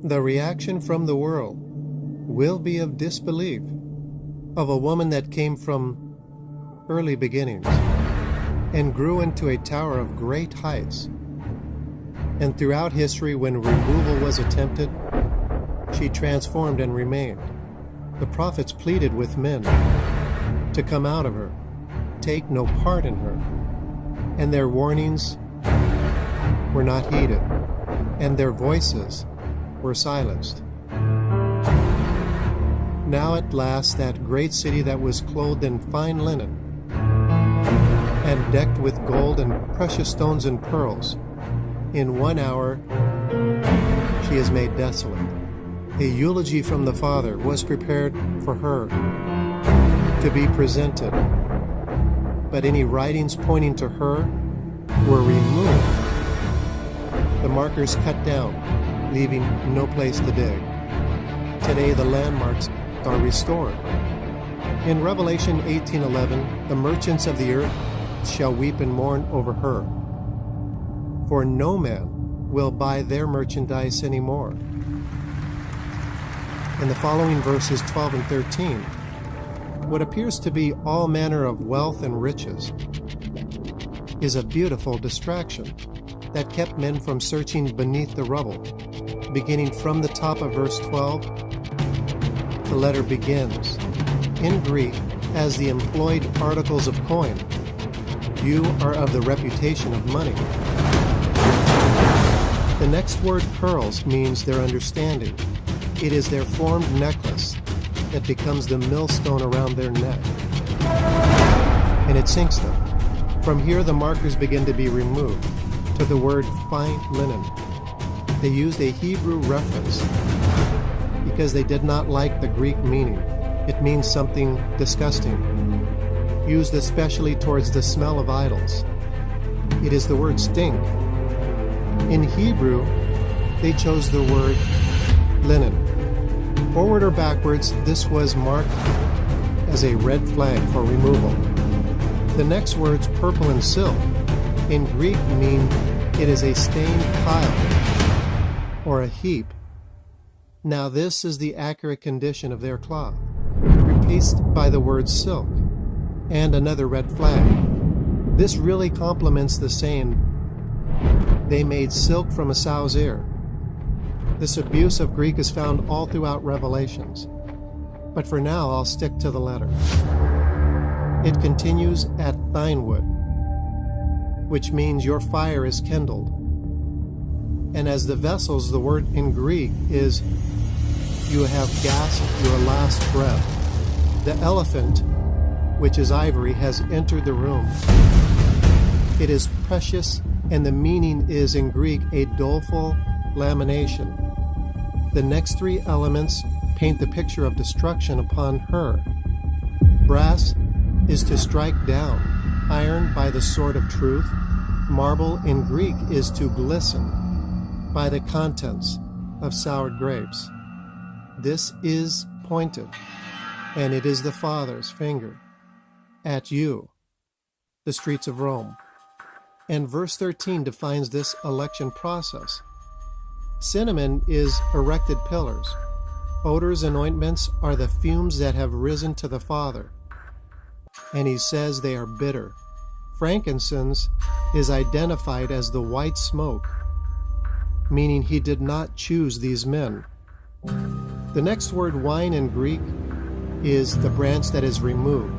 The reaction from the world will be of disbelief of a woman that came from early beginnings and grew into a tower of great heights. And throughout history, when removal was attempted, she transformed and remained. The prophets pleaded with men to come out of her, take no part in her, and their warnings were not heeded, and their voices were silenced. Now at last that great city that was clothed in fine linen and decked with gold and precious stones and pearls, in 1 hour she is made desolate. A eulogy from the Father was prepared for her to be presented, but any writings pointing to her were removed, the markers cut down, leaving no place to dig. Today the landmarks are restored. In Revelation 18:11, the merchants of the earth shall weep and mourn over her, for no man will buy their merchandise anymore. In the following verses 12 and 13, what appears to be all manner of wealth and riches is a beautiful distraction that kept men from searching beneath the rubble. Beginning from the top of verse 12, the letter begins in Greek as the employed articles of coin. You are of the reputation of money. The next word, pearls, means their understanding. It is their formed necklace that becomes the millstone around their neck, and it sinks them. From here, the markers begin to be removed to the word fine linen. They used a Hebrew reference because they did not like the Greek meaning. It means something disgusting, used especially towards the smell of idols. It is the word stink. In Hebrew, they chose the word linen. Forward or backwards, this was marked as a red flag for removal. The next words, purple and silk, in Greek mean it is a stained pile or a heap. Now this is the accurate condition of their cloth, replaced by the word silk, and another red flag. This really complements the saying, they made silk from a sow's ear. This abuse of Greek is found all throughout Revelations, but for now I'll stick to the letter. It continues at thine wood, which means your fire is kindled. And as the vessels, the word in Greek is you have gasped your last breath. The elephant, which is ivory, has entered the room. It is precious, and the meaning is in Greek a doleful lamination. The next three elements paint the picture of destruction upon her. Brass is to strike down, iron by the sword of truth. Marble in Greek is to glisten by the contents of soured grapes. This is pointed, and it is the Father's finger at you, the streets of Rome. And verse 13 defines this election process. Cinnamon is erected pillars. Odors and ointments are the fumes that have risen to the Father, and he says they are bitter. Frankincense is identified as the white smoke, meaning he did not choose these men. The next word, wine, in Greek is the branch that is removed.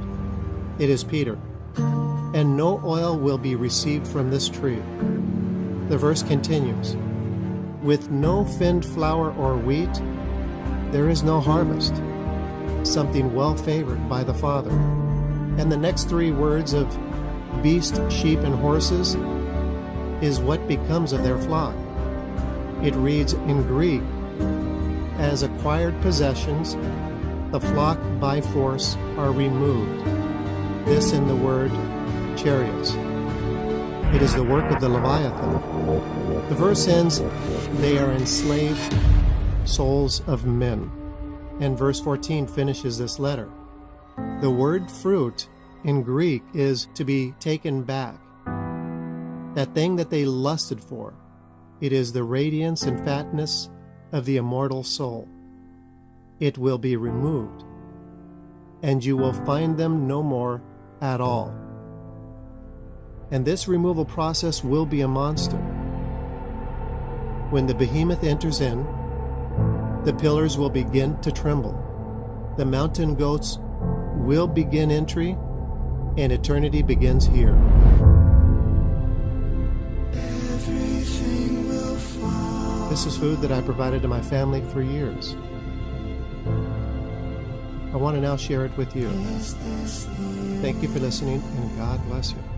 It is Peter. And no oil will be received from this tree. The verse continues, with no finned flour or wheat, there is no harvest, something well favored by the Father. And the next three words of beast, sheep, and horses is what becomes of their flock. It reads in Greek, as acquired possessions, the flock by force are removed. This in the word chariots. It is the work of the Leviathan. The verse ends, they are enslaved souls of men. And verse 14 finishes this letter. The word fruit in Greek is to be taken back. That thing that they lusted for. It is the radiance and fatness of the immortal soul. It will be removed, and you will find them no more at all. And this removal process will be a monster. When the behemoth enters in, the pillars will begin to tremble. The mountain goats will begin entry, and eternity begins here. This is food that I provided to my family for years. I want to now share it with you. Thank you for listening, and God bless you.